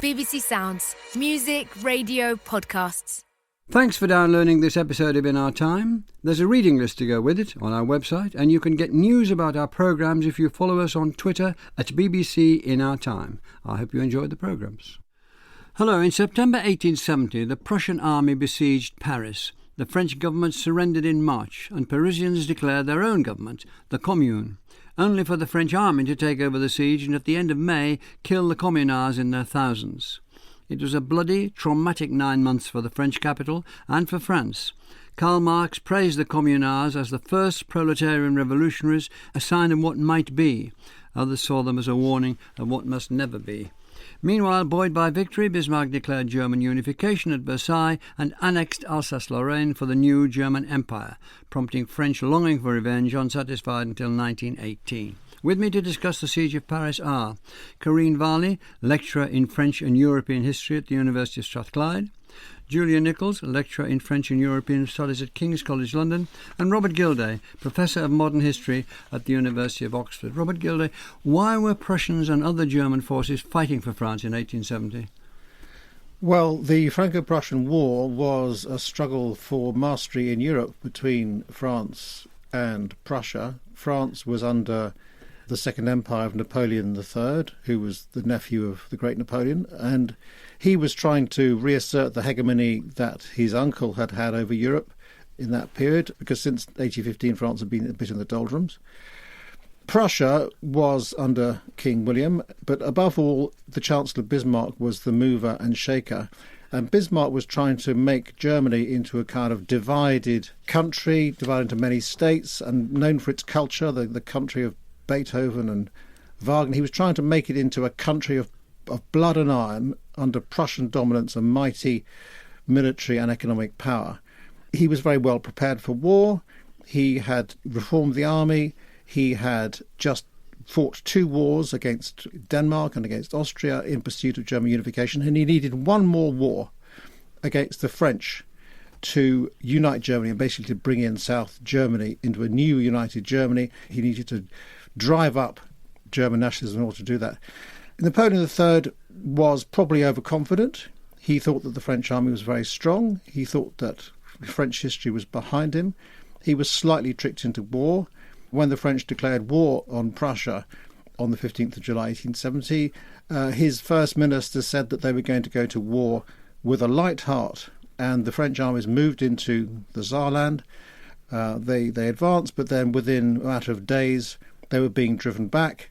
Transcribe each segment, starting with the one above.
BBC Sounds. Music, radio, podcasts. Thanks for downloading this episode of In Our Time. There's a reading list to go with it on our website, and you can get news about our programmes if you follow us on Twitter at BBC In Our Time. I hope you enjoyed the programmes. Hello, in September 1870, the Prussian army besieged Paris. The French government surrendered in March, and Parisians declared their own government, the Commune, only for the French army to take over the siege and at the end of May kill the communards in their thousands. It was a bloody, traumatic 9 months for the French capital and for France. Karl Marx praised the communards as the first proletarian revolutionaries, a sign of what might be. Others saw them as a warning of what must never be. Meanwhile, buoyed by victory, Bismarck declared German unification at Versailles and annexed Alsace-Lorraine for the new German Empire, prompting French longing for revenge unsatisfied until 1918. With me to discuss the Siege of Paris are Corinne Varley, lecturer in French and European history at the University of Strathclyde, Julia Nichols, lecturer in French and European studies at King's College London, and Robert Gilday, professor of modern history at the University of Oxford. Robert Gilday, why were Prussians and other German forces fighting for France in 1870? Well, the Franco-Prussian War was a struggle for mastery in Europe between France and Prussia. France was under the Second Empire of Napoleon III, who was the nephew of the great Napoleon, and he was trying to reassert the hegemony that his uncle had had over Europe in that period, because since 1815 France had been a bit in the doldrums. Prussia was under King William, but above all, the Chancellor Bismarck was the mover and shaker. And Bismarck was trying to make Germany into a kind of divided country, divided into many states, and known for its culture, the country of Beethoven and Wagner. He was trying to make it into a country of blood and iron under Prussian dominance and mighty military and economic power. He was very well prepared for war. He had reformed the army. He had just fought 2 wars against Denmark and against Austria in pursuit of German unification, and he needed one more war against the French to unite Germany and basically to bring in South Germany into a new united Germany. He needed to drive up German nationalism in order to do that. Napoleon III was probably overconfident. He thought that the French army was very strong. He thought that French history was behind him. He was slightly tricked into war. When the French declared war on Prussia on the 15th of July 1870, his first minister said that they were going to go to war with a light heart, and the French armies moved into the Saarland. They advanced, but then within a matter of days they were being driven back.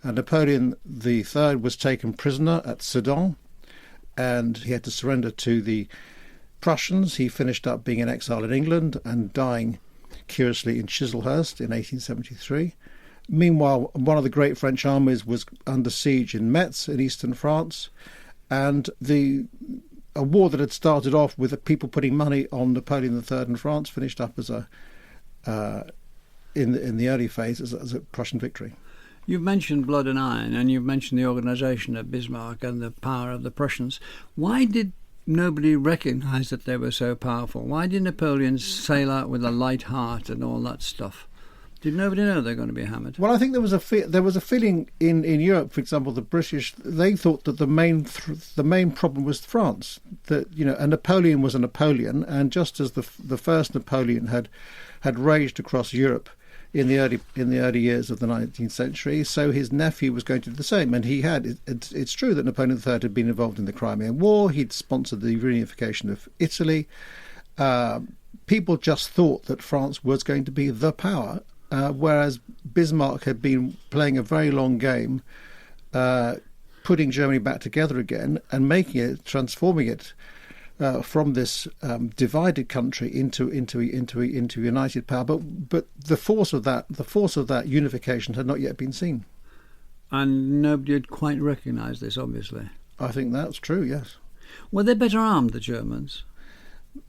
Napoleon III was taken prisoner at Sedan, and he had to surrender to the Prussians. He finished up being in exile in England and dying curiously in Chislehurst in 1873. Meanwhile, one of the great French armies was under siege in Metz in eastern France, and a war that had started off with people putting money on Napoleon III in France finished up as in the early phase as a Prussian victory. You've mentioned blood and iron, and you've mentioned the organisation of Bismarck and the power of the Prussians. Why did nobody recognise that they were so powerful? Why did Napoleon sail out with a light heart and all that stuff? Did nobody know they were going to be hammered? Well, I think there was a feeling in Europe, for example, the British, they thought that the main problem was France. That, you know, and Napoleon was a Napoleon, and just as the first Napoleon had raged across Europe in the early years of the 19th century, so his nephew was going to do the same. And he had. It's true that Napoleon III had been involved in the Crimean War. He'd sponsored the reunification of Italy. People just thought that France was going to be the power, whereas Bismarck had been playing a very long game, putting Germany back together again and transforming it from this divided country into united power. But the force of that unification had not yet been seen, and nobody had quite recognised this. Obviously, I think that's true. Yes. Were they better armed, the Germans?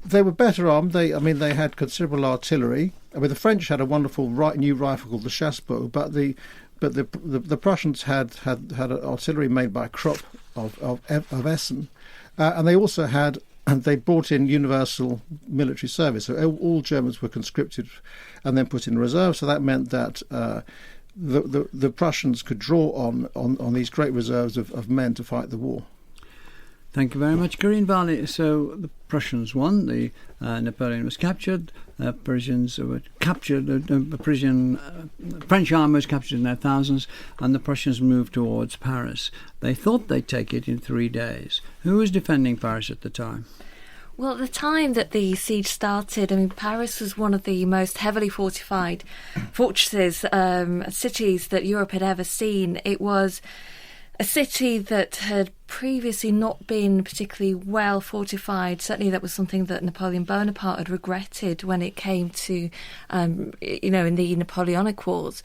They were better armed. They had considerable artillery. I mean, the French had a wonderful new rifle called the Chassepot, but the Prussians had artillery made by Krupp of Essen, and they also had. And they brought in universal military service. So all Germans were conscripted and then put in reserve. So that meant that the Prussians could draw on these great reserves of men to fight the war. Thank you very much, Corinne Varley. So the Prussians won. Napoleon was captured. Parisians were captured. The French army was captured in their thousands, and the Prussians moved towards Paris. They thought they'd take it in 3 days. Who was defending Paris at the time? Well, at the time that the siege started, Paris was one of the most heavily fortified fortresses, cities that Europe had ever seen. It was a city that had previously not been particularly well fortified. Certainly that was something that Napoleon Bonaparte had regretted when it came to, in the Napoleonic Wars.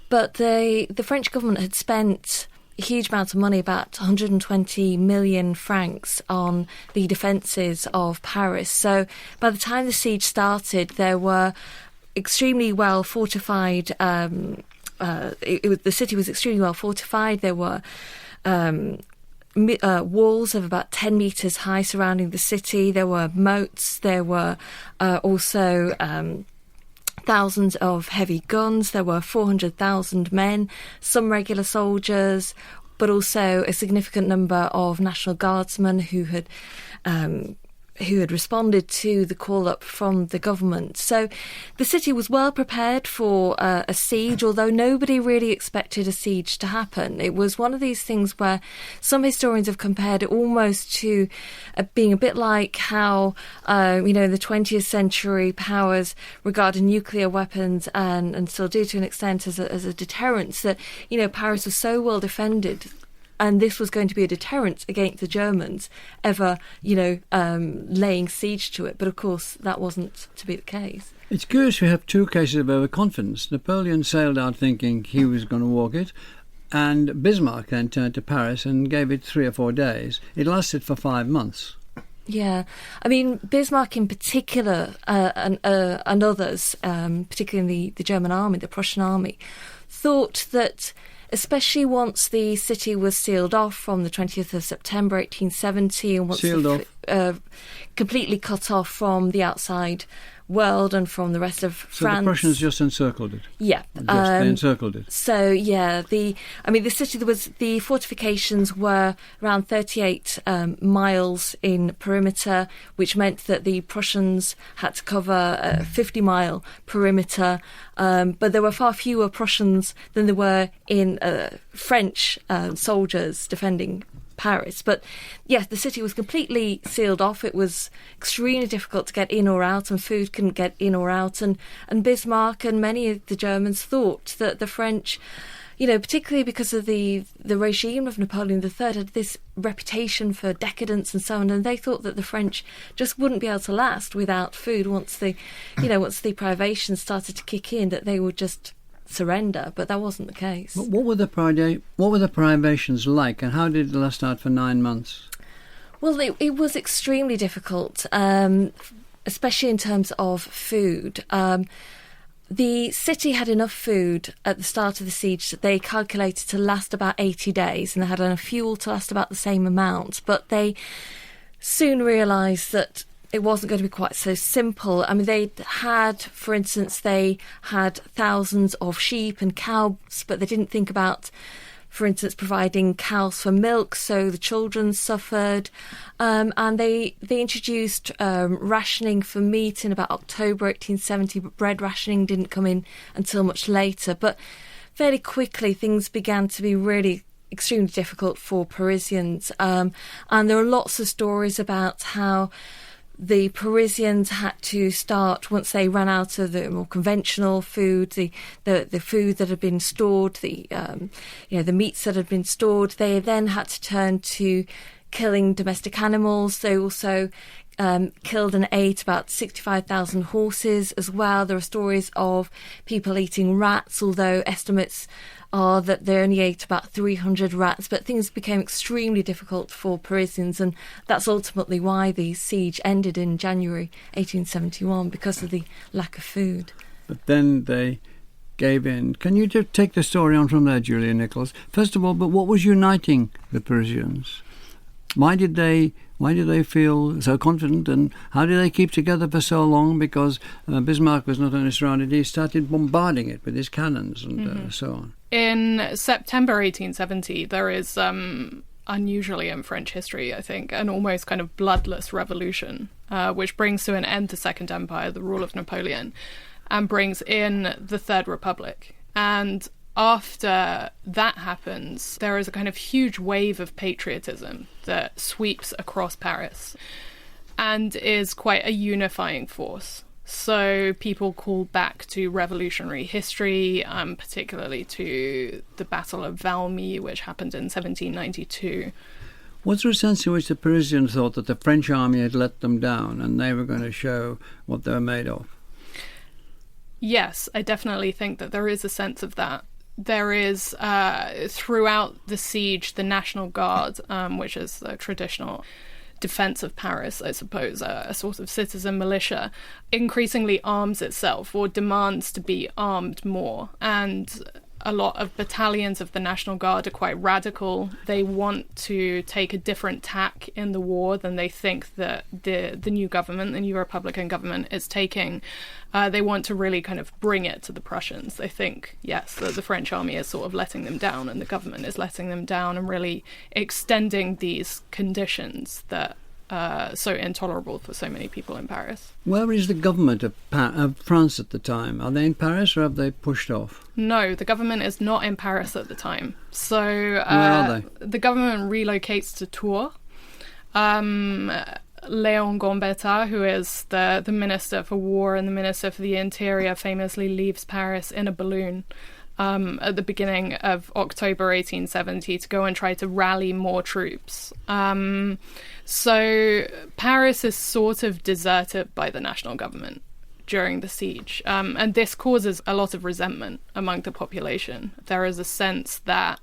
But the French government had spent a huge amount of money, about 120 million francs, on the defences of Paris. So by the time the siege started, there were extremely well fortified. The city was extremely well fortified. There were walls of about 10 metres high surrounding the city. There were moats. There were also thousands of heavy guns. There were 400,000 men, some regular soldiers, but also a significant number of National Guardsmen who had responded to the call-up from the government. So the city was well prepared for a siege, although nobody really expected a siege to happen. It was one of these things where some historians have compared it almost to being a bit like how, in the 20th century, powers regarded nuclear weapons and still do to an extent as a deterrence, that, Paris was so well defended. And this was going to be a deterrent against the Germans ever, laying siege to it. But of course, that wasn't to be the case. It's curious we have two cases of overconfidence. Napoleon sailed out thinking he was going to walk it, and Bismarck then turned to Paris and gave it 3 or 4 days. It lasted for 5 months. Yeah, Bismarck in particular and others, particularly in the German army, the Prussian army, thought that, especially once the city was sealed off from the 20th of September 1870 and once completely cut off from the outside world and from the rest of France. So the Prussians just encircled it? Yeah. They encircled it. So, yeah, the city, the fortifications were around 38 miles in perimeter, which meant that the Prussians had to cover a 50-mile perimeter, but there were far fewer Prussians than there were in French soldiers defending Paris. But yes, the city was completely sealed off. It was extremely difficult to get in or out, and food couldn't get in or out. And Bismarck and many of the Germans thought that the French, particularly because of the regime of Napoleon III, had this reputation for decadence and so on, and they thought that the French just wouldn't be able to last without food once the privations started to kick in, that they would just surrender. But that wasn't the case. But what were the privations like, and how did it last out for 9 months? Well, it was extremely difficult, especially in terms of food. The city had enough food at the start of the siege that they calculated to last about 80 days, and they had enough fuel to last about the same amount. But they soon realised that it wasn't going to be quite so simple. They had thousands of sheep and cows, but they didn't think about, for instance, providing cows for milk, so the children suffered. And they introduced rationing for meat in about October 1870, but bread rationing didn't come in until much later. But fairly quickly, things began to be really extremely difficult for Parisians. And there are lots of stories about how the Parisians had to start, once they ran out of the more conventional food, the food that had been stored, the meats that had been stored, they then had to turn to killing domestic animals. They also killed and ate about 65,000 horses as well. There are stories of people eating rats, although estimates are that they only ate about 300 rats. But things became extremely difficult for Parisians, and that's ultimately why the siege ended in January 1871, because of the lack of food. But then they gave in. Can you just take the story on from there, Julia Nichols? First of all, but what was uniting the Parisians? Why did they feel so confident, and how did they keep together for so long? Because Bismarck was not only surrounded, he started bombarding it with his cannons and so on. In September 1870, there is unusually in French history, I think, an almost kind of bloodless revolution, which brings to an end the Second Empire, the rule of Napoleon, and brings in the Third Republic. And after that happens, there is a kind of huge wave of patriotism that sweeps across Paris and is quite a unifying force. So people call back to revolutionary history, particularly to the Battle of Valmy, which happened in 1792. Was there a sense in which the Parisians thought that the French army had let them down and they were going to show what they were made of? Yes, I definitely think that there is a sense of that. There is, throughout the siege, the National Guard, which is the traditional defense of Paris, I suppose, a sort of citizen militia, increasingly arms itself or demands to be armed more. And a lot of battalions of the National Guard are quite radical. They want to take a different tack in the war than they think that the new government, the new Republican government, is taking. They want to really kind of bring it to the Prussians. They think, yes, that the French army is sort of letting them down and the government is letting them down and really extending these conditions that are so intolerable for so many people in Paris. Where is the government of France at the time? Are they in Paris or have they pushed off? No, the government is not in Paris at the time. So where are they? The government relocates to Tours. Léon Gambetta, who is the Minister for War and the Minister for the Interior, famously leaves Paris in a balloon at the beginning of October 1870 to go and try to rally more troops. So Paris is sort of deserted by the national government during the siege. And this causes a lot of resentment among the population. There is a sense that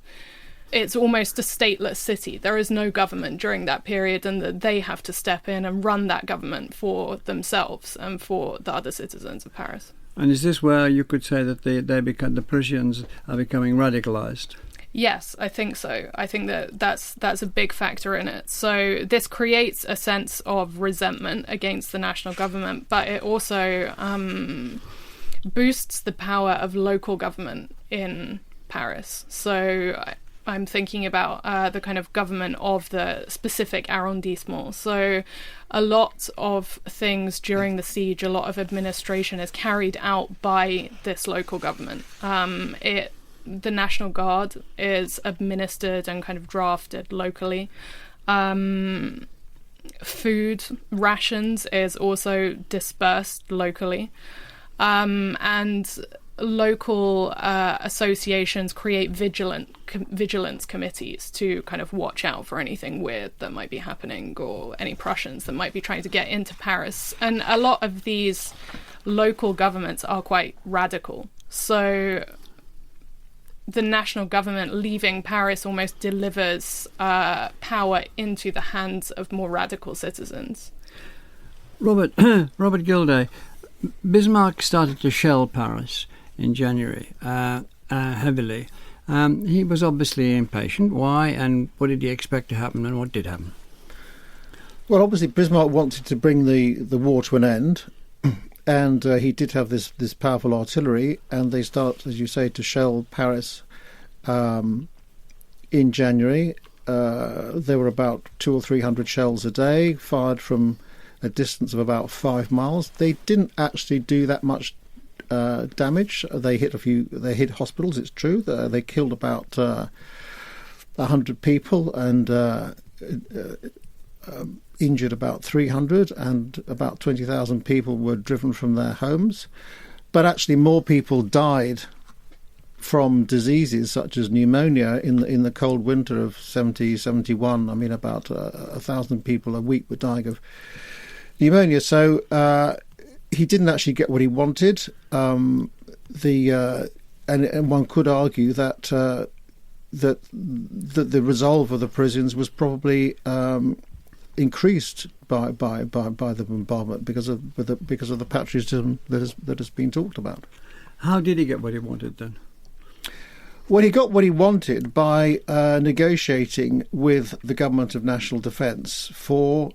it's almost a stateless city. There is no government during that period, and that they have to step in and run that government for themselves and for the other citizens of Paris. And is this where you could say that the Parisians are becoming radicalised? Yes, I think so. I think that's a big factor in it. So this creates a sense of resentment against the national government, but it also boosts the power of local government in Paris. So I'm thinking about the kind of government of the specific arrondissement. So a lot of things during the siege, a lot of administration is carried out by this local government. The National Guard is administered and kind of drafted locally. Food rations is also dispersed locally. And local associations create vigilance committees to kind of watch out for anything weird that might be happening or any Prussians that might be trying to get into Paris. And a lot of these local governments are quite radical. So the national government leaving Paris almost delivers power into the hands of more radical citizens. Robert Gilday, Bismarck started to shell Paris in January heavily. He was obviously impatient. Why, and what did he expect to happen, and what did happen? Well, obviously Bismarck wanted to bring the war to an end, and he did have this powerful artillery, and they start, as you say, to shell Paris in January. There were about 200 or 300 shells a day, fired from a distance of about 5 miles. They didn't actually do that much damage. They hit hospitals, it's true. They killed about 100 people and injured about 300, and about 20,000 people were driven from their homes. But actually more people died from diseases such as pneumonia in the cold winter of 70-71. I mean, about 1,000 people a week were dying of pneumonia. So he didn't actually get what he wanted. And one could argue that the resolve of the Parisians was probably increased by the bombardment because of the patriotism that has been talked about. How did he get what he wanted then? Well, he got what he wanted by negotiating with the government of national defence for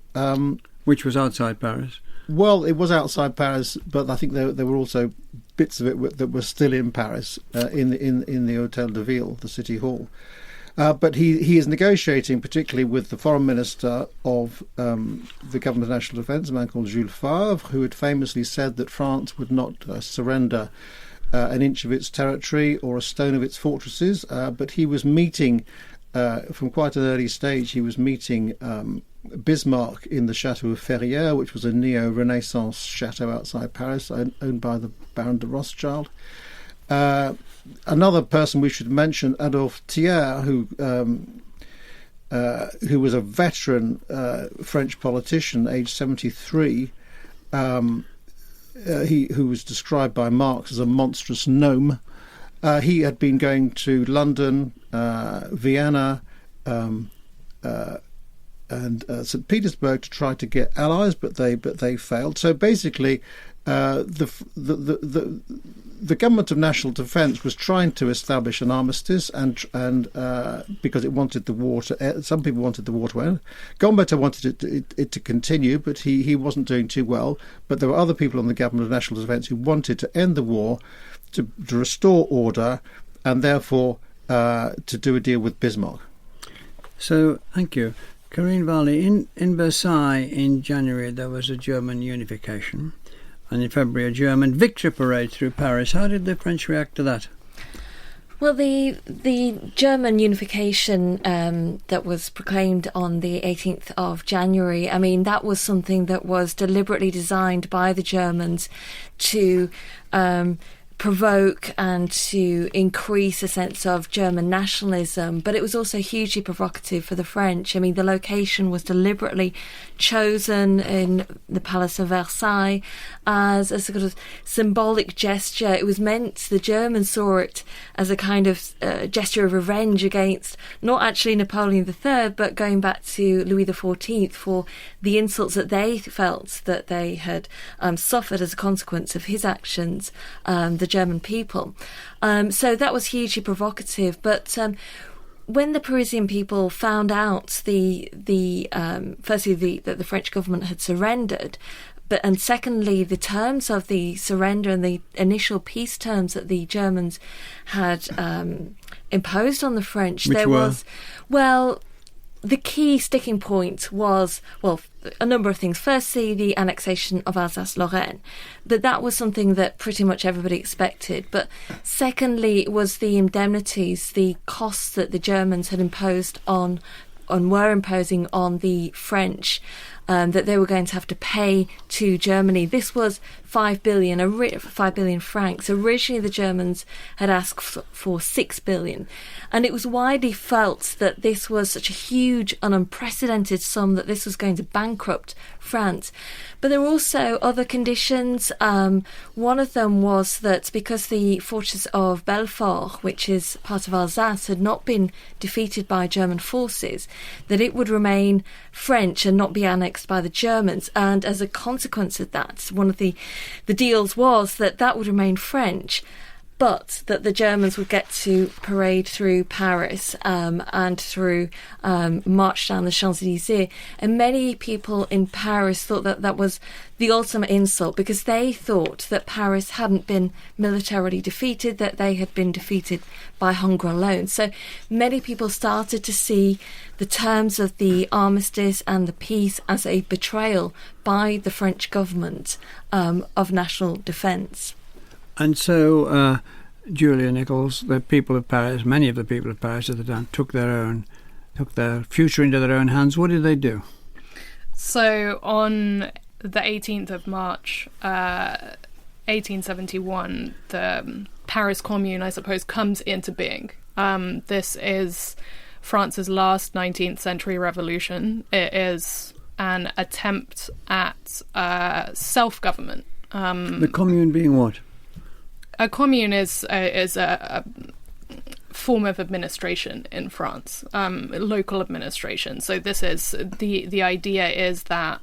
which was outside Paris. Well, it was outside Paris, but I think there were also bits of it that were still in Paris, in the Hôtel de Ville, the city hall. But he is negotiating, particularly with the foreign minister of the Government of National Defence, a man called Jules Favre, who had famously said that France would not surrender an inch of its territory or a stone of its fortresses. But he was meeting, from quite an early stage, he was meeting Bismarck in the Chateau of Ferrières, which was a neo-Renaissance chateau outside Paris, owned by the Baron de Rothschild. Another person we should mention, Adolphe Thiers, who was a veteran French politician, aged 73, who was described by Marx as a monstrous gnome. He had been going to London, Vienna, and St. Petersburg to try to get allies, but they failed. So basically, the Government of National Defence was trying to establish an armistice, and because it wanted the war to end. Some people wanted the war to end. Gambetta wanted it to continue, but he wasn't doing too well. But there were other people on the Government of National Defence who wanted to end the war, to restore order, and therefore to do a deal with Bismarck. So, thank you. Karine Varley, in Versailles in January there was a German unification, and in February a German victory parade through Paris. How did the French react to that? Well, the German unification that was proclaimed on the 18th of January, I mean, that was something that was deliberately designed by the Germans to provoke and to increase a sense of German nationalism, but it was also hugely provocative for the French. I mean, the location was deliberately chosen in the Palace of Versailles as a sort of symbolic gesture. It was meant, the Germans saw it as a kind of gesture of revenge against not actually Napoleon III, but going back to Louis XIV for the insults that they felt that they had suffered as a consequence of his actions, the German people. So that was hugely provocative. But when the Parisian people found out firstly that the French government had surrendered, and secondly the terms of the surrender and the initial peace terms that the Germans had imposed on the French, the key sticking point was, a number of things. Firstly, the annexation of Alsace-Lorraine. But that was something that pretty much everybody expected. But secondly, it was the indemnities, the costs that the Germans had imposed were imposing on the French, that they were going to have to pay to Germany. This was 5 billion francs. Originally, the Germans had asked for 6 billion. And it was widely felt that this was such a huge and unprecedented sum that this was going to bankrupt France. But there were also other conditions. One of them was that because the fortress of Belfort, which is part of Alsace, had not been defeated by German forces, that it would remain French and not be annexed by the Germans. And as a consequence of that, one of the deals was that would remain French, but that the Germans would get to parade through Paris and through march down the Champs-Élysées. And many people in Paris thought that was the ultimate insult, because they thought that Paris hadn't been militarily defeated, that they had been defeated by hunger alone. So many people started to see the terms of the armistice and the peace as a betrayal by the French government of national defence. And so, Julia Nichols, the people of Paris, many of the people of Paris at the time, took their future into their own hands. What did they do? So, on the 18th of March, 1871, the Paris Commune, I suppose, comes into being. This is France's last 19th century revolution. It is an attempt at self-government. The Commune being what? A commune is a form of administration in France, local administration. So this is the idea is that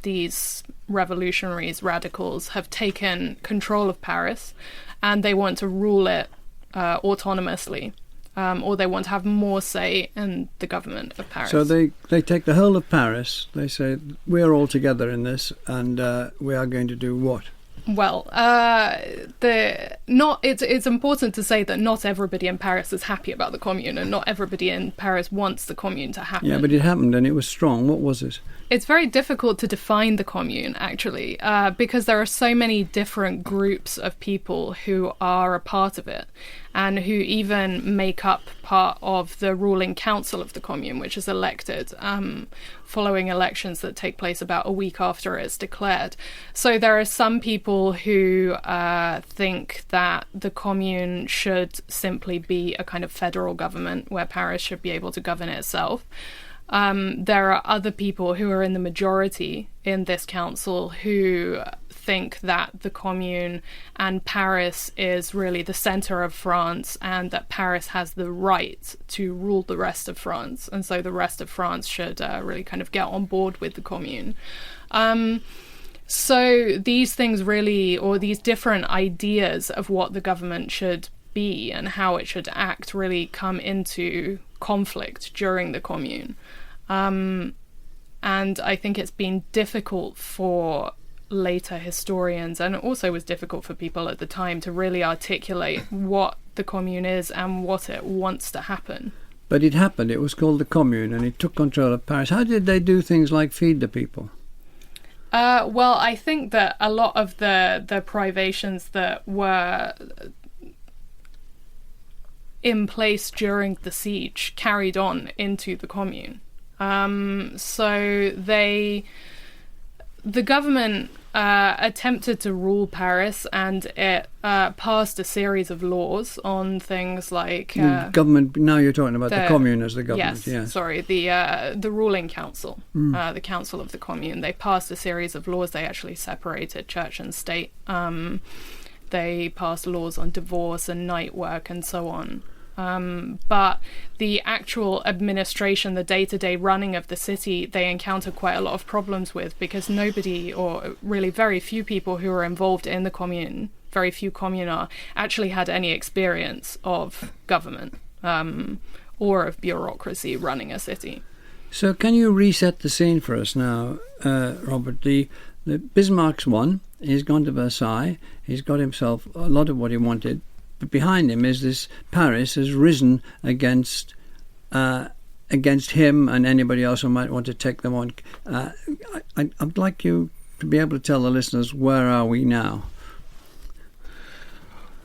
these revolutionaries, radicals, have taken control of Paris, and they want to rule it autonomously, or they want to have more say in the government of Paris. So they take the whole of Paris. They say we're all together in this, and we are going to do what? Well, it's important to say that not everybody in Paris is happy about the Commune, and not everybody in Paris wants the Commune to happen. Yeah, but it happened and it was strong. What was it? It's very difficult to define the Commune, actually, because there are so many different groups of people who are a part of it, and who even make up part of the ruling council of the Commune, which is elected following elections that take place about a week after it's declared. So there are some people who think that the Commune should simply be a kind of federal government where Paris should be able to govern itself. There are other people who are in the majority in this council who think that the Commune and Paris is really the centre of France, and that Paris has the right to rule the rest of France, and so the rest of France should really kind of get on board with the Commune. So these things really, or these different ideas of what the government should be and how it should act, really come into conflict during the Commune. And I think it's been difficult for later historians, and it also was difficult for people at the time, to really articulate what the Commune is and what it wants to happen. But it happened. It was called the Commune, and it took control of Paris. How did they do things like feed the people? Well, I think that a lot of the privations that were in place during the siege carried on into the Commune. So the government attempted to rule Paris, and it passed a series of laws on things like the government. Now you're talking about the Commune as the government. Yes. Sorry, the ruling council, the council of the Commune. They passed a series of laws. They actually separated church and state. They passed laws on divorce and night work and so on. But the actual administration, the day-to-day running of the city, they encountered quite a lot of problems with, because nobody, or really very few people who were involved in the Commune, very few communards, actually had any experience of government or of bureaucracy running a city. So can you reset the scene for us now, Robert? The Bismarck's won. He's gone to Versailles. He's got himself a lot of what he wanted. But behind him is this Paris has risen against him and anybody else who might want to take them on. I'd like you to be able to tell the listeners, where are we now?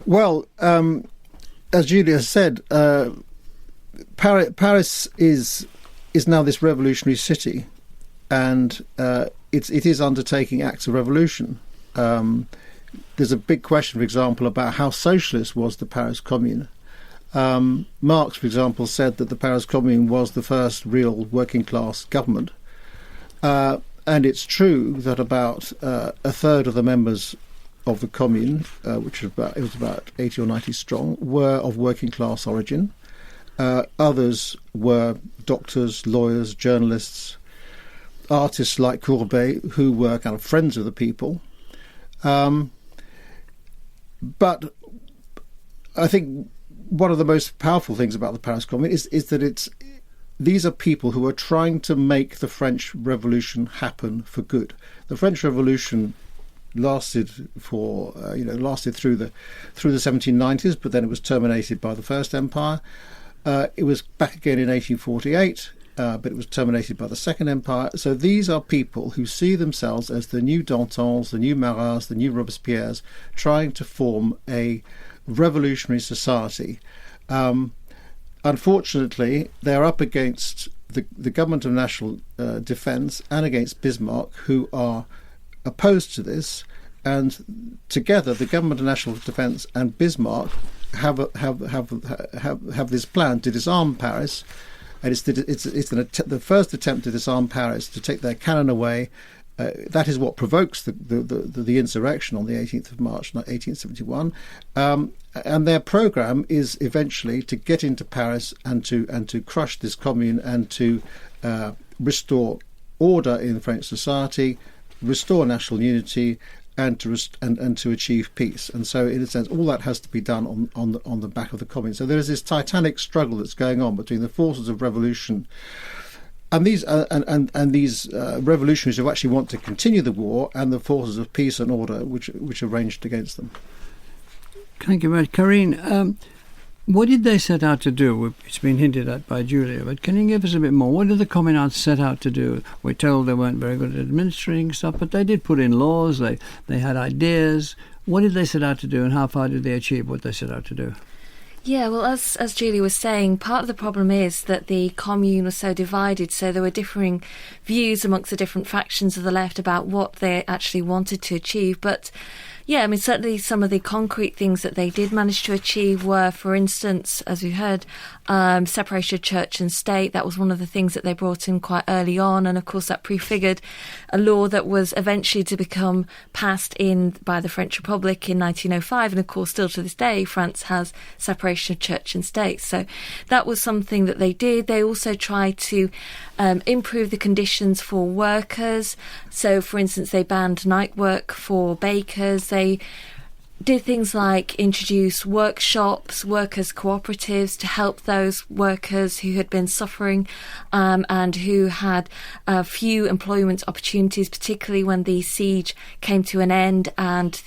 Well, as Julia said, Paris is now this revolutionary city, and it is undertaking acts of revolution. There's a big question, for example, about how socialist was the Paris Commune. Marx, for example, said that the Paris Commune was the first real working-class government. And it's true that about a third of the members of the Commune, which was about 80 or 90 strong, were of working-class origin. Others were doctors, lawyers, journalists, artists like Courbet, who were kind of friends of the people. But I think one of the most powerful things about the Paris Commune is that these are people who are trying to make the French Revolution happen for good. The French Revolution lasted through the 1790s, but then it was terminated by the First Empire. It was back again in 1848. But it was terminated by the Second Empire. So these are people who see themselves as the new Dantons, the new Marats, the new Robespierres, trying to form a revolutionary society. Unfortunately, they're up against the Government of National Defence and against Bismarck, who are opposed to this. And together, the Government of National Defence and Bismarck have this plan to disarm Paris. And it's the first attempt to disarm Paris, to take their cannon away. That is what provokes the insurrection on the 18th of March 1871. And their programme is eventually to get into Paris and to crush this commune and to restore order in French society, restore national unity, and to achieve peace. And so, in a sense, all that has to be done on the back of the commune. So there is this titanic struggle that's going on between the forces of revolution And these revolutionaries who actually want to continue the war, and the forces of peace and order which are ranged against them. Thank you very much. Karine, what did they set out to do? It's been hinted at by Julia, but can you give us a bit more? What did the communards set out to do? We're told they weren't very good at administering stuff, but they did put in laws, they had ideas. What did they set out to do, and how far did they achieve what they set out to do? Yeah, well, as Julie was saying, part of the problem is that the commune was so divided, so there were differing views amongst the different factions of the left about what they actually wanted to achieve. But yeah, I mean, certainly some of the concrete things that they did manage to achieve were, for instance, as we heard, separation of church and state. That was one of the things that they brought in quite early on. And of course, that prefigured a law that was eventually to become passed by the French Republic in 1905. And of course, still to this day, France has separation of church and state. So that was something that they did. They also tried to improve the conditions for workers. So, for instance, they banned night work for bakers. They did things like introduce workshops, workers' cooperatives to help those workers who had been suffering and who had few employment opportunities, particularly when the siege came to an end and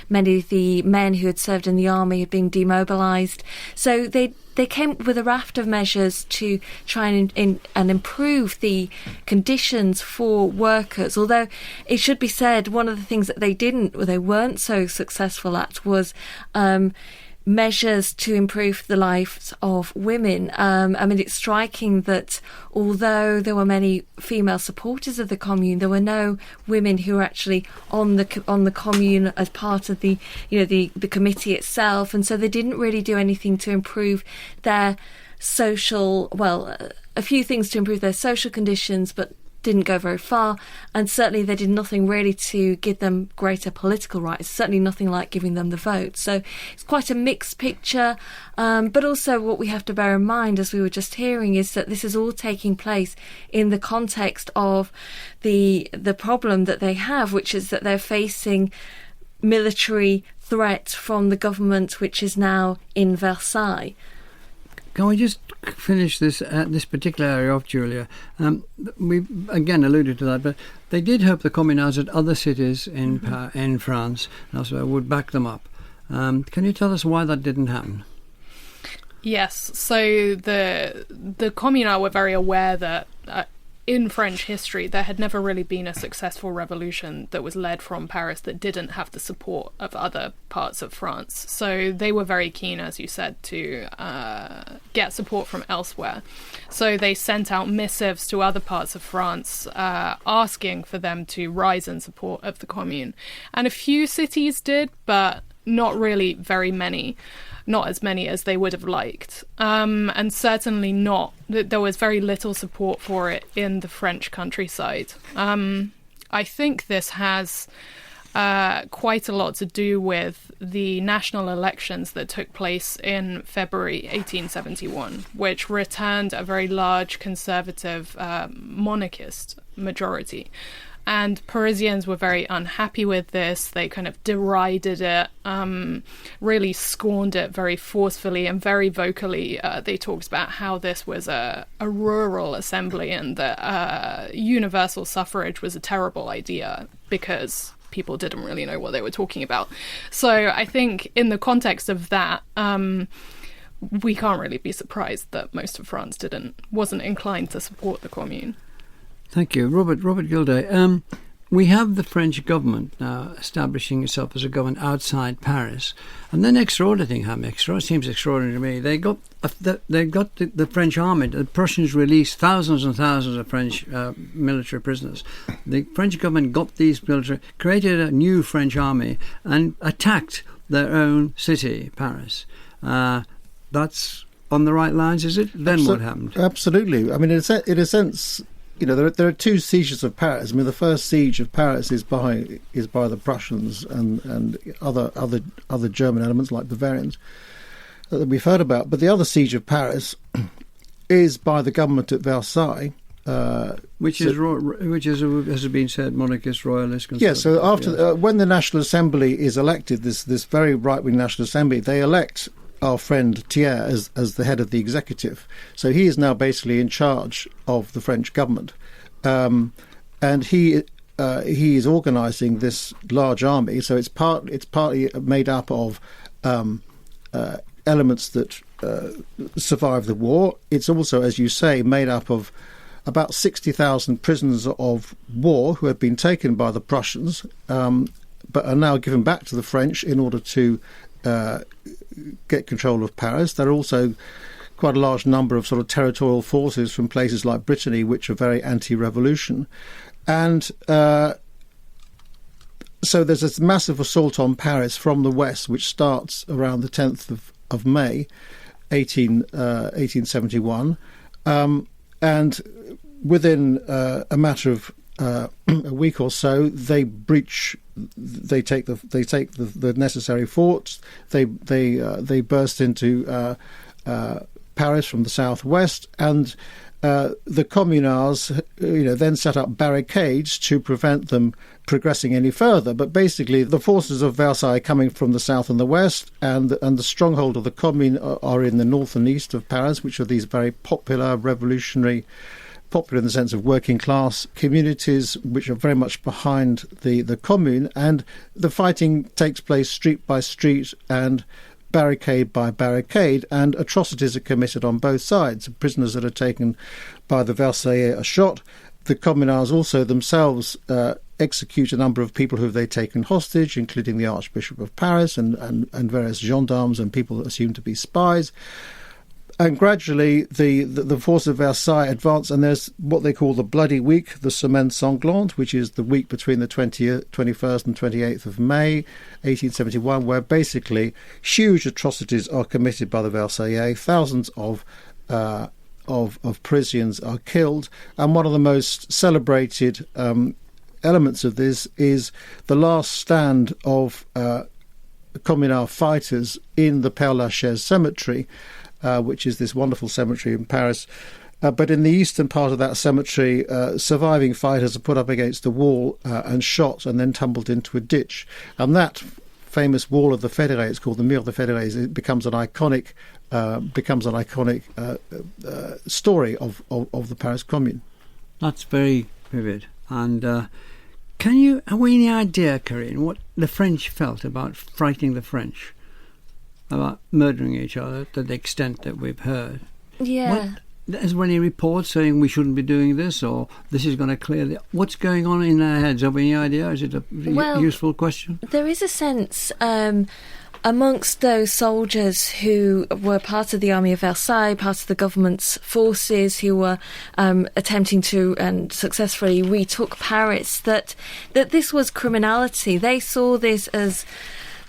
many of the men who had served in the army had been demobilised. So they came with a raft of measures to try and improve the conditions for workers. Although it should be said, one of the things that they weren't so successful at was measures to improve the lives of women. I mean, it's striking that although there were many female supporters of the commune, there were no women who were actually on the commune as part of the committee itself, and so they didn't really do anything to improve their social. Well, a few things to improve their social conditions, but didn't go very far, and certainly they did nothing really to give them greater political rights, certainly nothing like giving them the vote. So it's quite a mixed picture, but also what we have to bear in mind, as we were just hearing, is that this is all taking place in the context of the problem that they have, which is that they're facing military threat from the government which is now in Versailles. Can we just finish this particular area off, Julia? We again alluded to that, but they did hope the communards at other cities in France, and also would back them up. Can you tell us why that didn't happen? Yes, so the communards were very aware that in French history there had never really been a successful revolution that was led from Paris that didn't have the support of other parts of France. So they were very keen, as you said, to get support from elsewhere. So they sent out missives to other parts of France asking for them to rise in support of the commune. And a few cities did, but not really very many. Not as many as they would have liked. And certainly not. There was very little support for it in the French countryside. I think this has quite a lot to do with the national elections that took place in February 1871, which returned a very large conservative monarchist majority. And Parisians were very unhappy with this. They kind of derided it, really scorned it very forcefully and very vocally. They talked about how this was a rural assembly and that universal suffrage was a terrible idea because people didn't really know what they were talking about. So I think in the context of that, we can't really be surprised that most of France wasn't inclined to support the commune. Thank you. Robert Gilday, we have the French government now establishing itself as a government outside Paris. And then extraordinary thing happened. It seems extraordinary to me. They got the French army. The Prussians released thousands and thousands of French military prisoners. The French government got these military, created a new French army and attacked their own city, Paris. That's on the right lines, is it? Then what happened? Absolutely. I mean, in a sense, you know, there are two sieges of Paris. I mean, the first siege of Paris is by the Prussians and other German elements like Bavarians that we've heard about. But the other siege of Paris is by the government at Versailles, which is, as has been said, monarchist, royalist. Yeah. So after when the National Assembly is elected, this very right-wing National Assembly, they elect our friend Thiers as the head of the executive. So he is now basically in charge of the French government. And he is organising this large army. So it's partly made up of elements that survived the war. It's also, as you say, made up of about 60,000 prisoners of war who had been taken by the Prussians, but are now given back to the French in order to get control of Paris. There are also quite a large number of sort of territorial forces from places like Brittany, which are very anti-revolution. And so there's this massive assault on Paris from the west, which starts around the 10th of May, 1871. And within a matter of a week or so, they take the necessary forts. They burst into Paris from the southwest, and the communards, then set up barricades to prevent them progressing any further. But basically, the forces of Versailles coming from the south and the west, and the stronghold of the Commune are in the north and east of Paris, which are these very popular, revolutionary, popular in the sense of working class communities, which are very much behind the Commune. And the fighting takes place street by street and barricade by barricade, and atrocities are committed on both sides. Prisoners that are taken by the Versaillais are shot. The communards also themselves execute a number of people who they've taken hostage, including the Archbishop of Paris and various gendarmes and people assumed to be spies. And gradually the force of Versailles advance, and there's what they call the Bloody Week, the Semaine Sanglante, which is the week between the 21st and 28th of May, 1871, where basically huge atrocities are committed by the Versaillais. Thousands of Parisians are killed, and one of the most celebrated elements of this is the last stand of Communard fighters in the Père Lachaise cemetery, which is this wonderful cemetery in Paris. But in the eastern part of that cemetery, surviving fighters are put up against a wall and shot and then tumbled into a ditch. And that famous wall of the Fédérés, it's called the Mur des Fédérés, it becomes an iconic story of the Paris Commune. That's very vivid. And have we any idea, Corinne, what the French felt about frightening the French? About murdering each other to the extent that we've heard. Yeah. Is there any reports saying we shouldn't be doing this, or this is going to clear what's going on in their heads? Have we any idea? Is it a useful question? There is a sense amongst those soldiers who were part of the Army of Versailles, part of the government's forces, who were attempting to and successfully retook Paris, that this was criminality. They saw this as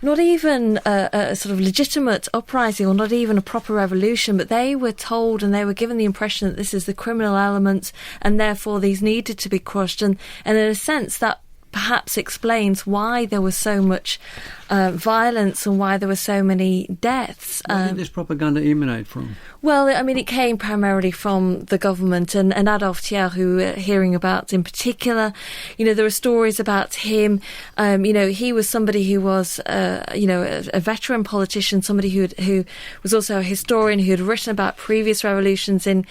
not even a sort of legitimate uprising or not even a proper revolution, but they were told and they were given the impression that this is the criminal element and therefore these needed to be crushed. And in a sense that perhaps explains why there was so much violence and why there were so many deaths. Where did this propaganda emanate from? Well, I mean, it came primarily from the government and Adolphe Thiers, who we're hearing about in particular. There are stories about him. He was somebody who was, a veteran politician, somebody who was also a historian who had written about previous revolutions in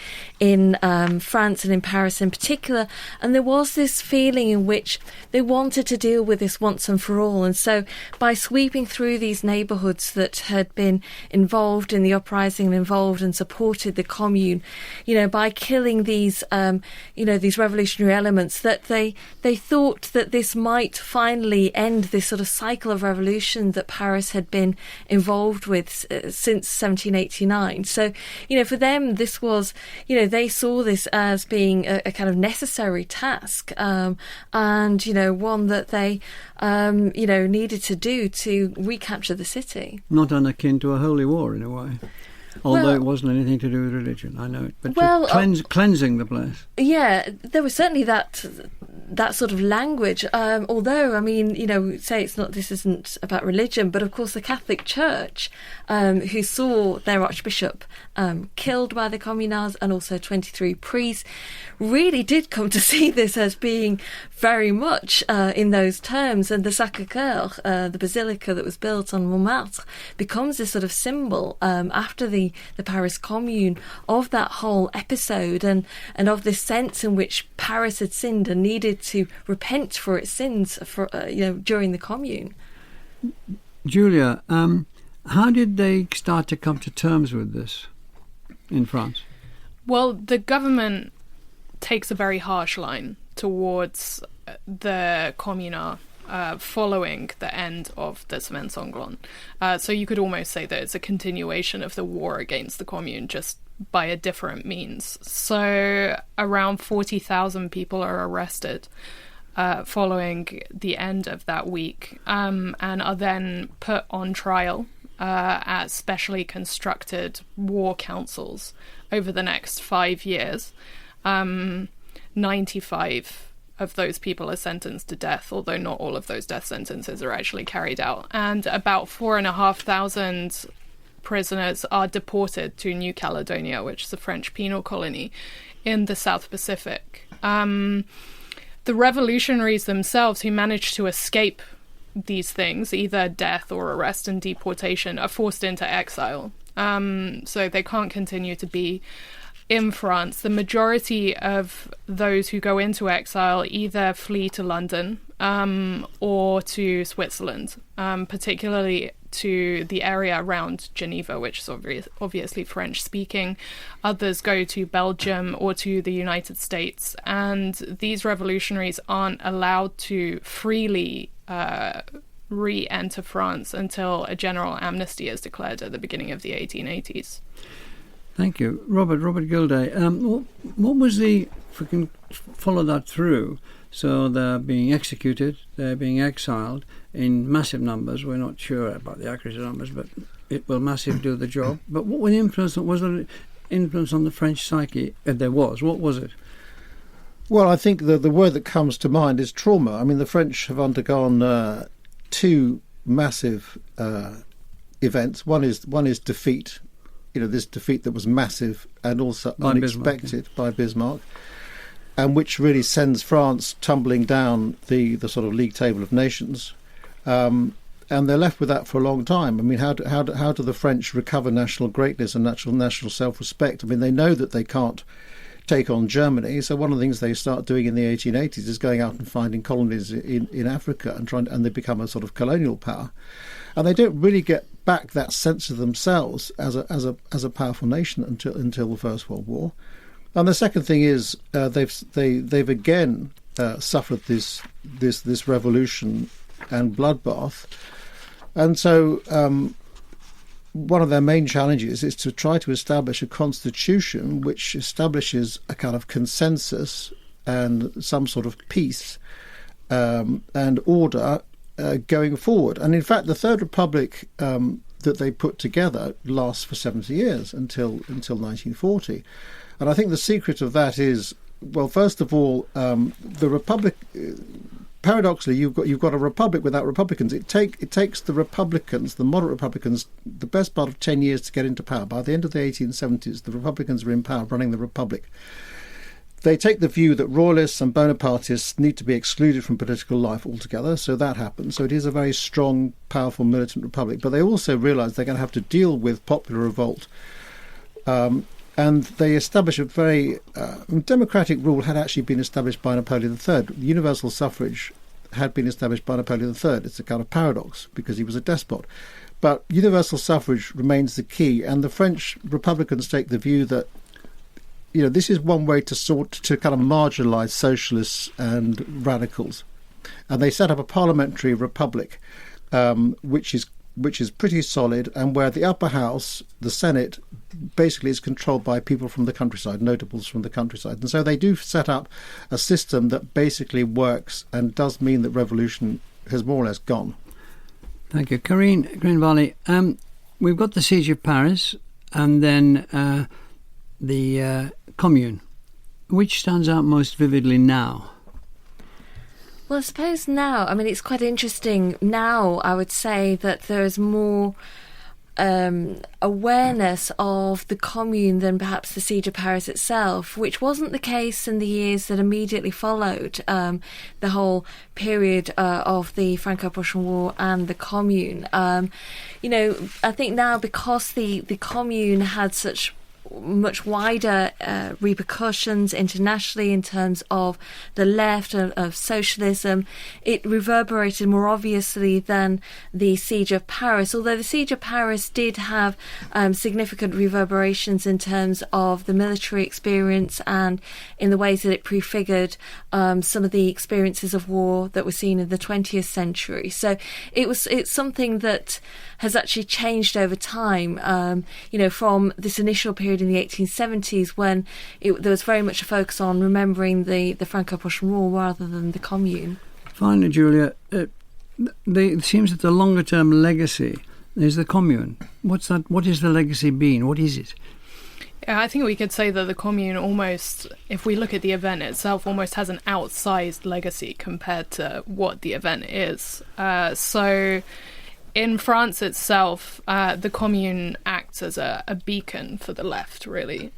France and in Paris in particular. And there was this feeling in which they wanted to deal with this once and for all. And so by sweeping through these neighbourhoods that had been involved in the uprising and involved and supported the Commune, by killing these, these revolutionary elements, that they thought that this might finally end this sort of cycle of revolution that Paris had been involved with since 1789. So, for them, this was, they saw this as being a kind of necessary task, and, one that they, needed to do to recapture the city. Not unakin to a holy war in a way. Although it wasn't anything to do with religion, I know it. But cleansing the place. Yeah, there was certainly that that sort of language. Although, I mean, say this isn't about religion, but of course the Catholic Church, who saw their Archbishop killed by the communards and also 23 priests, really did come to see this as being very much in those terms. And the Sacré-Cœur, the basilica that was built on Montmartre, becomes this sort of symbol after the Paris Commune of that whole episode and of this sense in which Paris had sinned and needed to repent for its sins during the Commune. Julia, how did they start to come to terms with this in France? Well, the government takes a very harsh line towards the Communards following the end of the Semaine Sanglante. So you could almost say that it's a continuation of the war against the Commune, just by a different means. So around 40,000 people are arrested following the end of that week, and are then put on trial at specially constructed war councils over the next 5 years. 95 of those people are sentenced to death, although not all of those death sentences are actually carried out. And about 4,500 prisoners are deported to New Caledonia, which is a French penal colony in the South Pacific. The revolutionaries themselves, who managed to escape these things, either death or arrest and deportation, are forced into exile. So they can't continue to be in France. The majority of those who go into exile either flee to London or to Switzerland, particularly to the area around Geneva, which is obviously French-speaking. Others go to Belgium or to the United States. And these revolutionaries aren't allowed to freely re-enter France until a general amnesty is declared at the beginning of the 1880s. Thank you. Robert Gilday, what was if we can follow that through, so they're being executed, they're being exiled in massive numbers. We're not sure about the accuracy of numbers, but it will massively do the job. But what was there influence on the French psyche? There was. What was it? Well, I think the word that comes to mind is trauma. I mean, the French have undergone two massive events. One is defeat. This defeat that was massive and also unexpected by Bismarck, and which really sends France tumbling down the sort of league table of nations. And they're left with that for a long time. I mean, how do the French recover national greatness and national self-respect? I mean, they know that they can't take on Germany, so one of the things they start doing in the 1880s is going out and finding colonies in Africa and they become a sort of colonial power. And they don't really get back that sense of themselves as a powerful nation until the First World War. And the second thing is they've again suffered this revolution and bloodbath, and so one of their main challenges is to try to establish a constitution which establishes a kind of consensus and some sort of peace and order going forward. And in fact, the Third Republic that they put together lasts for 70 years until 1940. And I think the secret of that is, well, first of all, the Republic. Paradoxically, you've got a republic without Republicans. It takes the Republicans, the moderate Republicans, the best part of 10 years to get into power. By the end of the 1870s, the Republicans are in power, running the Republic. They take the view that royalists and Bonapartists need to be excluded from political life altogether, so that happens. So it is a very strong, powerful, militant republic. But they also realise they're going to have to deal with popular revolt. And they establish a very democratic rule had actually been established by Napoleon III. Universal suffrage had been established by Napoleon III. It's a kind of paradox because he was a despot. But universal suffrage remains the key, and the French Republicans take the view that this is one way to kind of marginalise socialists and radicals, and they set up a parliamentary republic, which is pretty solid, and where the upper house, the Senate, basically is controlled by people from the countryside, notables from the countryside. And so they do set up a system that basically works and does mean that revolution has more or less gone. Thank you. Corinne Varley, we've got the Siege of Paris and then the Commune. Which stands out most vividly now? Well, I suppose now, I mean, it's quite interesting. Now, I would say that there's more awareness of the Commune than perhaps the Siege of Paris itself, which wasn't the case in the years that immediately followed the whole period of the Franco-Prussian War and the Commune. I think now, because the Commune had such much wider repercussions internationally in terms of the left, of socialism, it reverberated more obviously than the Siege of Paris, although the Siege of Paris did have significant reverberations in terms of the military experience and in the ways that it prefigured some of the experiences of war that were seen in the 20th century. So it's something that has actually changed over time, from this initial period in the 1870s when there was very much a focus on remembering the Franco-Prussian War rather than the Commune. Finally, Julia, it seems that the longer-term legacy is the Commune. What's that? What has the legacy been? What is it? Yeah, I think we could say that the Commune almost, if we look at the event itself, almost has an outsized legacy compared to what the event is. So in France itself, the Commune acts as a beacon for the left, really,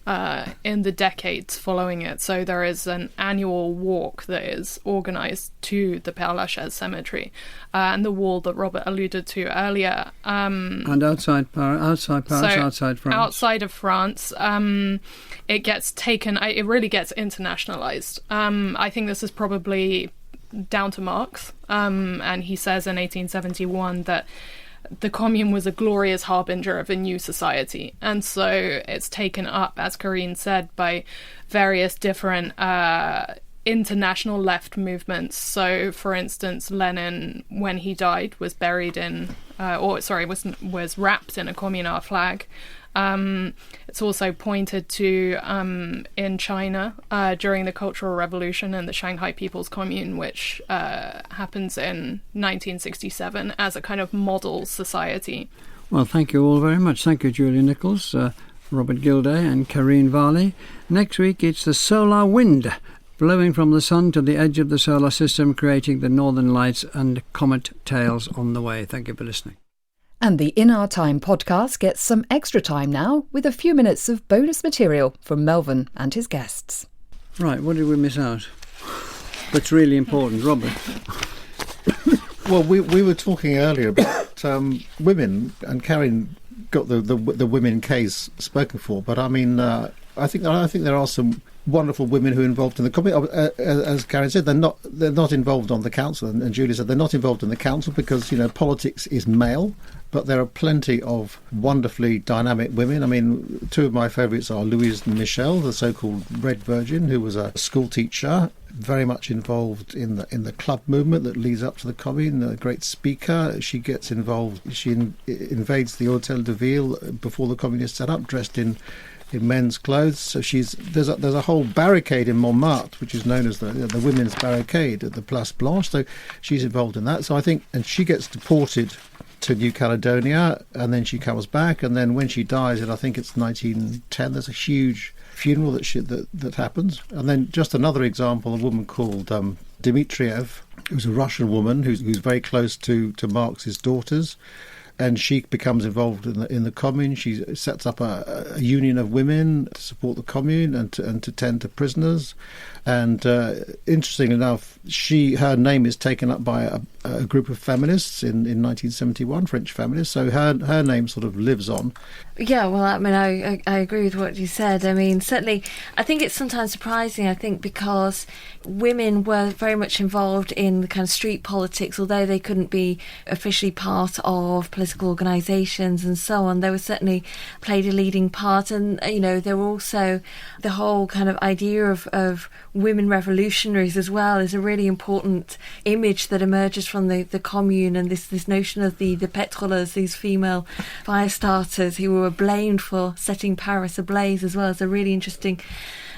in the decades following it. So there is an annual walk that is organised to the Père-Lachaise cemetery, and the wall that Robert alluded to earlier. And outside Paris, outside France? Outside of France, it gets taken, it really gets internationalised. I think this is probably down to Marx, and he says in 1871 that the Commune was a glorious harbinger of a new society, and so it's taken up, as Corinne said, by various different international left movements. So, for instance, Lenin, when he died, was buried was wrapped in a communal flag. It's also pointed to in China during the Cultural Revolution and the Shanghai People's Commune, which happens in 1967 as a kind of model society. Well, thank you all very much. Thank you, Julia Nichols, Robert Gilday and Corinne Varley. Next week it's the solar wind, blowing from the sun to the edge of the solar system, creating the northern lights and comet tails on the way. Thank you for listening. And the In Our Time podcast gets some extra time now with a few minutes of bonus material from Melvin and his guests. Right, what did we miss out? That's really important, Robert. Well, we were talking earlier about women, and Karen got the women case spoken for. But I mean, I think there are some wonderful women who are involved in the committee. As Karen said, they're not involved on the council, and Julia said they're not involved in the council because politics is male. But there are plenty of wonderfully dynamic women. I mean, two of my favourites are Louise Michel, the so-called Red Virgin, who was a school teacher, very much involved in the club movement that leads up to the Commune, a great speaker. She gets involved, she invades the Hôtel de Ville before the Commune is set up, dressed in men's clothes. So there's a whole barricade in Montmartre, which is known as the women's barricade at the Place Blanche. So she's involved in that. So I think, and she gets deported to New Caledonia, and then she comes back, and then when she dies, and I think it's 1910, there's a huge funeral that happens. And then just another example, a woman called Dmitriev, who's a Russian woman who's very close to Marx's daughters, and she becomes involved in the Commune. She sets up a union of women to support the Commune and to tend to prisoners. And interesting enough, her name is taken up by a group of feminists in 1971, French feminists. So her name sort of lives on. Yeah, well, I mean, I agree with what you said. I mean, certainly, I think it's sometimes surprising, I think, because women were very much involved in the kind of street politics, although they couldn't be officially part of political organisations and so on. They were certainly played a leading part. And, there were also the whole kind of idea of women revolutionaries as well is a really important image that emerges from the Commune, and this notion of the pétroleuses, these female fire starters who were blamed for setting Paris ablaze as well, as a really interesting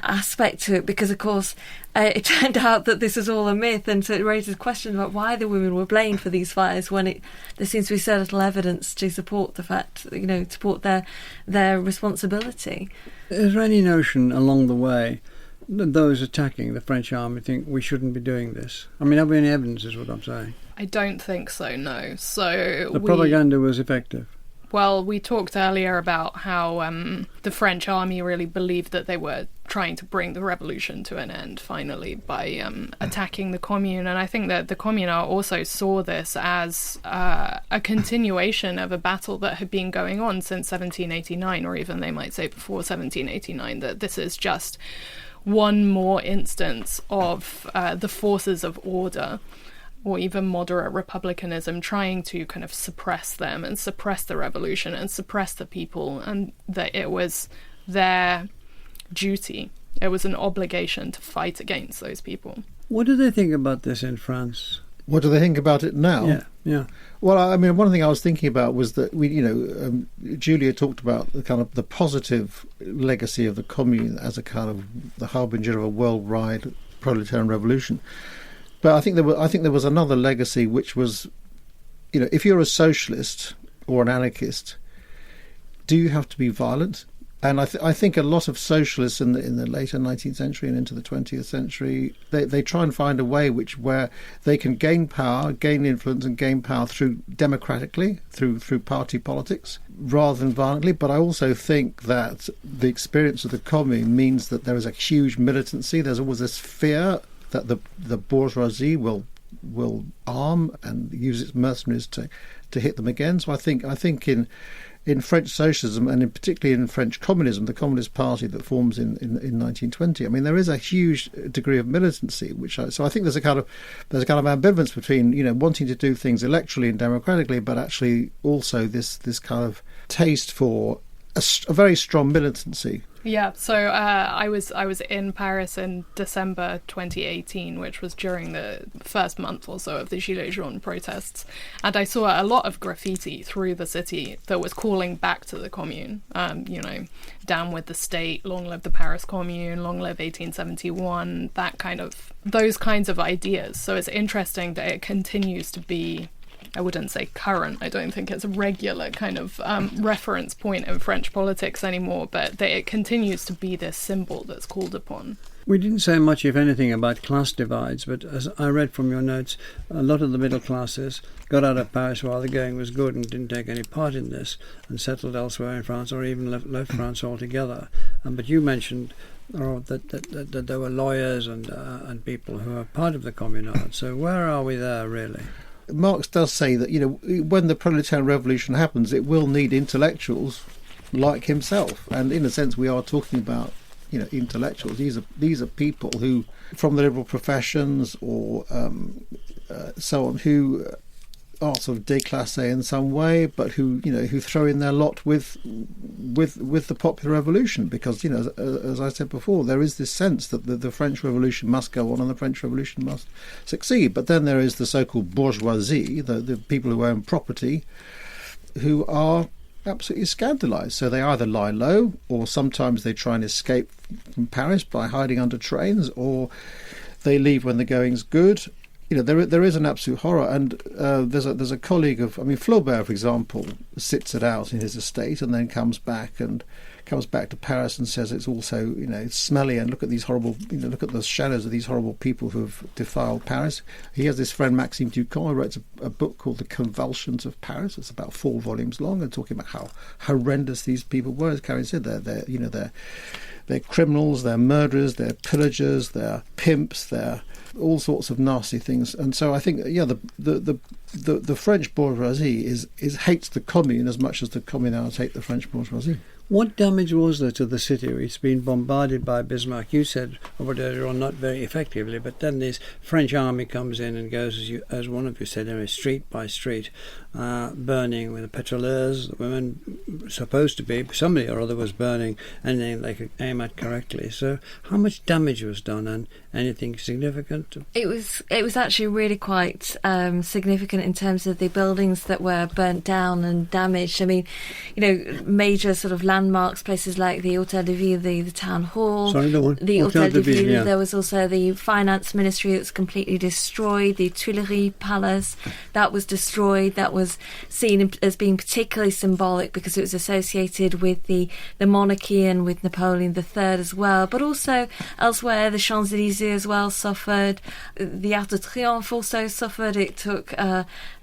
aspect to it, because of course it turned out that this was all a myth, and so it raises questions about why the women were blamed for these fires when there seems to be so little evidence to support the fact, support their responsibility. Is there any notion along the way those attacking the French army think we shouldn't be doing this? I mean, have we any evidence is what I'm saying? I don't think so, no. So the propaganda was effective. Well, we talked earlier about how the French army really believed that they were trying to bring the revolution to an end, finally, by attacking the Commune. And I think that the Communards also saw this as a continuation of a battle that had been going on since 1789, or even they might say before 1789, that this is just one more instance of the forces of order, or even moderate republicanism, trying to kind of suppress them and suppress the revolution and suppress the people, and that it was their duty, it was an obligation to fight against those people. What do they think about this in France? What do they think about it now? Yeah. Well, I mean, one thing I was thinking about was that Julia talked about the kind of the positive legacy of the Commune as a kind of the harbinger of a worldwide proletarian revolution. But I think there was another legacy, which was, if you're a socialist or an anarchist, do you have to be violent? And I think a lot of socialists in the later 19th century and into the 20th century, they try and find a way where they can gain power, gain influence, and gain power democratically through party politics rather than violently. But I also think that the experience of the Commune means that there is a huge militancy. There's always this fear that the bourgeoisie will arm and use its mercenaries to hit them again. So I think in French socialism, and particularly in French communism, the Communist Party that forms in 1920, I mean, there is a huge degree of militancy. So I think there's a kind of ambivalence between wanting to do things electorally and democratically, but actually also this kind of taste for a very strong militancy. Yeah, so I was in Paris in December 2018, which was during the first month or so of the Gilets jaunes protests, and I saw a lot of graffiti through the city that was calling back to the Commune. Down with the state, long live the Paris Commune, long live 1871, those kinds of ideas. So it's interesting that it continues to be, I wouldn't say current, I don't think it's a regular kind of reference point in French politics anymore, but that it continues to be this symbol that's called upon. We didn't say much, if anything, about class divides, but as I read from your notes, a lot of the middle classes got out of Paris while the going was good and didn't take any part in this and settled elsewhere in France, or even left France altogether. But you mentioned that there were lawyers and people who are part of the Communards. So where are we there, really? Marx does say that when the proletarian revolution happens, it will need intellectuals like himself, and in a sense, we are talking about intellectuals. These are people who, from the liberal professions or so on, who are sort of déclassés in some way, but who throw in their lot with the popular revolution, because as I said before, there is this sense that the French Revolution must go on and the French Revolution must succeed. But then there is the so-called bourgeoisie, the people who own property, who are absolutely scandalised. So they either lie low, or sometimes they try and escape from Paris by hiding under trains, or they leave when the going's good. There is an absolute horror, and there's a colleague of, Flaubert, for example, sits it out in his estate and then comes back to Paris and says it's also smelly, and look at these horrible, look at the shadows of these horrible people who have defiled Paris. He has this friend Maxime Ducamp who wrote a book called The Convulsions of Paris. It's about 4 volumes long, and talking about how horrendous these people were. As Karen said, they're criminals, they're murderers, they're pillagers, they're pimps, they're all sorts of nasty things. And so I think the French bourgeoisie hates the Commune as much as the Communards hate the French bourgeoisie. What damage was there to the city? It's been bombarded by Bismarck. You said over there, not very effectively, but then this French army comes in and goes, as one of you said, street by street, burning with the petroleurs. The women, supposed to be, somebody or other was burning anything they could aim at correctly. So how much damage was done, and anything significant? It was actually really quite significant in terms of the buildings that were burnt down and damaged. Major sort of landmarks, places like the Hôtel de Ville, the town hall. Sorry, the one. The Hôtel de Ville. Yeah. There was also the finance ministry that was completely destroyed. The Tuileries Palace, that was destroyed. That was seen as being particularly symbolic because it was associated with the monarchy and with Napoleon III as well, but also elsewhere. The Champs-Élysées as well suffered. The Arc de Triomphe also suffered. It took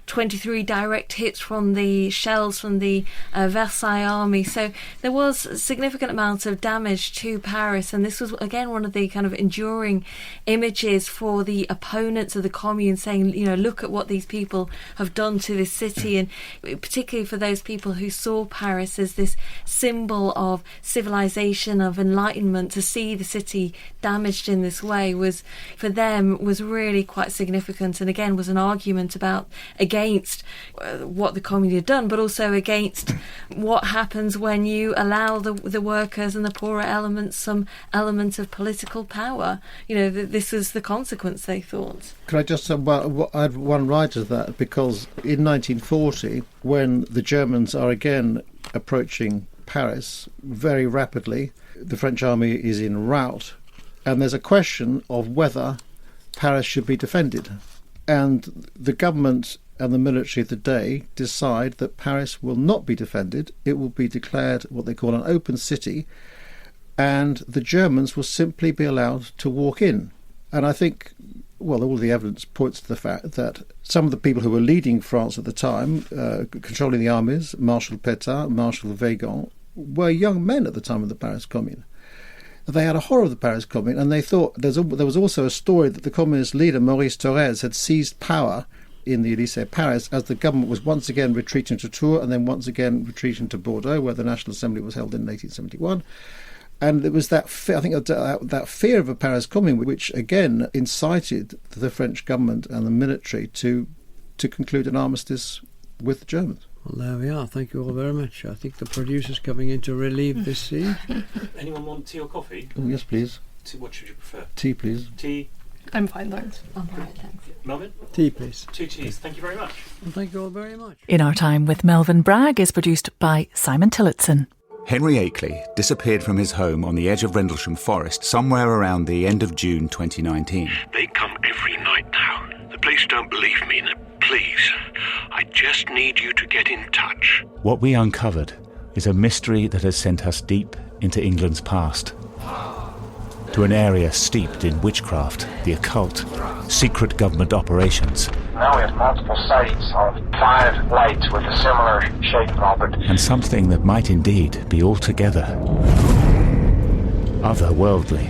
23 direct hits from the shells from the Versailles army. So there was a significant amount of damage to Paris, and this was again one of the kind of enduring images for the opponents of the Commune, saying, look at what these people have done to this city, and particularly for those people who saw Paris as this symbol of civilization, of enlightenment. To see the city damaged in this way was, for them, was really quite significant, and again was an argument against what the Commune had done, but also against what happens when you allow the workers and the poorer elements some element of political power. This is the consequence, they thought. Could I just add one right to that? Because in 1940, when the Germans are again approaching Paris very rapidly, the French army is en route, and there's a question of whether Paris should be defended. And the government and the military of the day decide that Paris will not be defended. It will be declared what they call an open city, and the Germans will simply be allowed to walk in. And I think, all the evidence points to the fact that some of the people who were leading France at the time, controlling the armies, Marshal Pétain, Marshal Weygand, were young men at the time of the Paris Commune. They had a horror of the Paris Commune, and they thought there was also a story that the communist leader Maurice Thorez had seized power in the Élysée, Paris, as the government was once again retreating to Tours and then once again retreating to Bordeaux, where the National Assembly was held in 1871. And it was that fear of a Paris Commune which again incited the French government and the military to conclude an armistice with the Germans. Well, there we are. Thank you all very much. I think the producer's coming in to relieve this siege. Anyone want tea or coffee? Oh, yes, please. What should you prefer? Tea, please. Tea? I'm fine, thanks. I'm all right, thanks. Melvin? Tea, please. 2 teas. Thank you very much. Well, thank you all very much. In Our Time with Melvin Bragg is produced by Simon Tillotson. Henry Akeley disappeared from his home on the edge of Rendlesham Forest somewhere around the end of June 2019. They come every night now. The police don't believe me. Please, I just need you to get in touch. What we uncovered is a mystery that has sent us deep into England's past. To an area steeped in witchcraft, the occult, secret government operations. Now we have multiple sites of 5 lights with a similar shaped orbit. And something that might indeed be altogether otherworldly.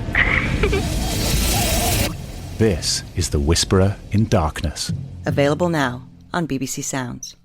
This is The Whisperer in Darkness. Available now on BBC Sounds.